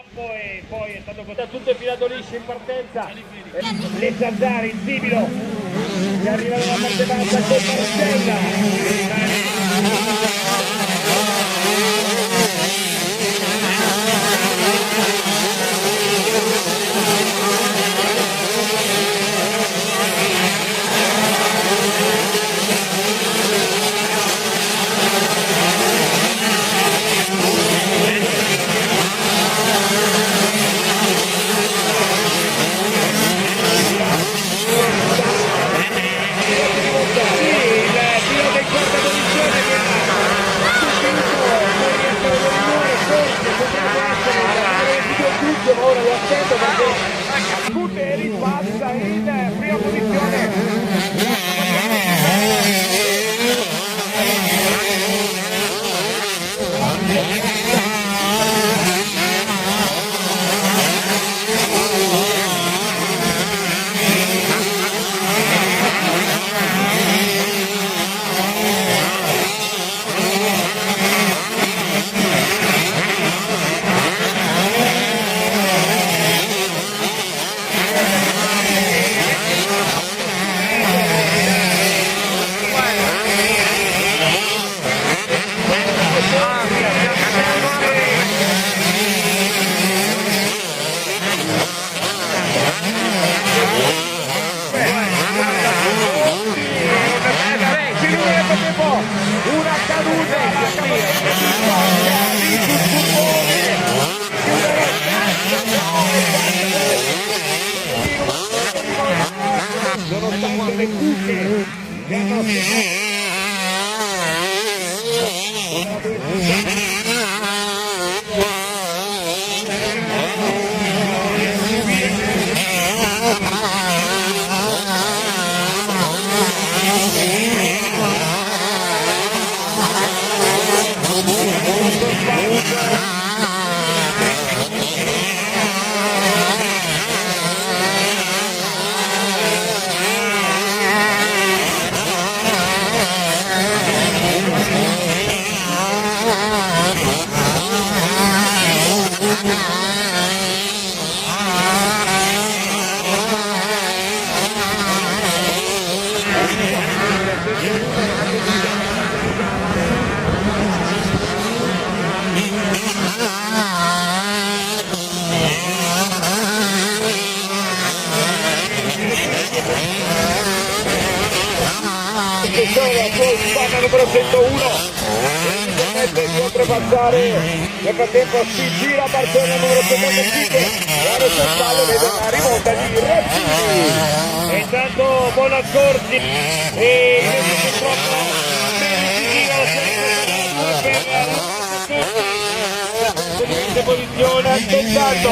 E poi è stato tutto infilato liscio in partenza. Le zanzare in Sibilo che arriva dalla parte bassa con ora lo attendo perché Scuteri passa in prima posizione. Una caduta nonostante le cucche che hanno spalla numero 101 e di oltrepassare. Nel frattempo si gira Barcellona numero 75 e alle sue spalle vede la rimonta di Rossini. E intanto Bonaccorsi e purtroppo per posizione aspettando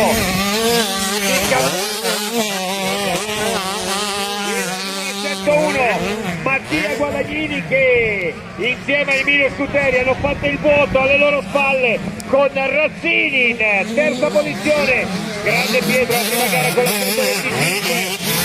Mattia Guadagnini che insieme a Emilio Scuteri hanno fatto il voto alle loro spalle con Razzini in terza posizione. Grande Pietro, prima gara con la 125.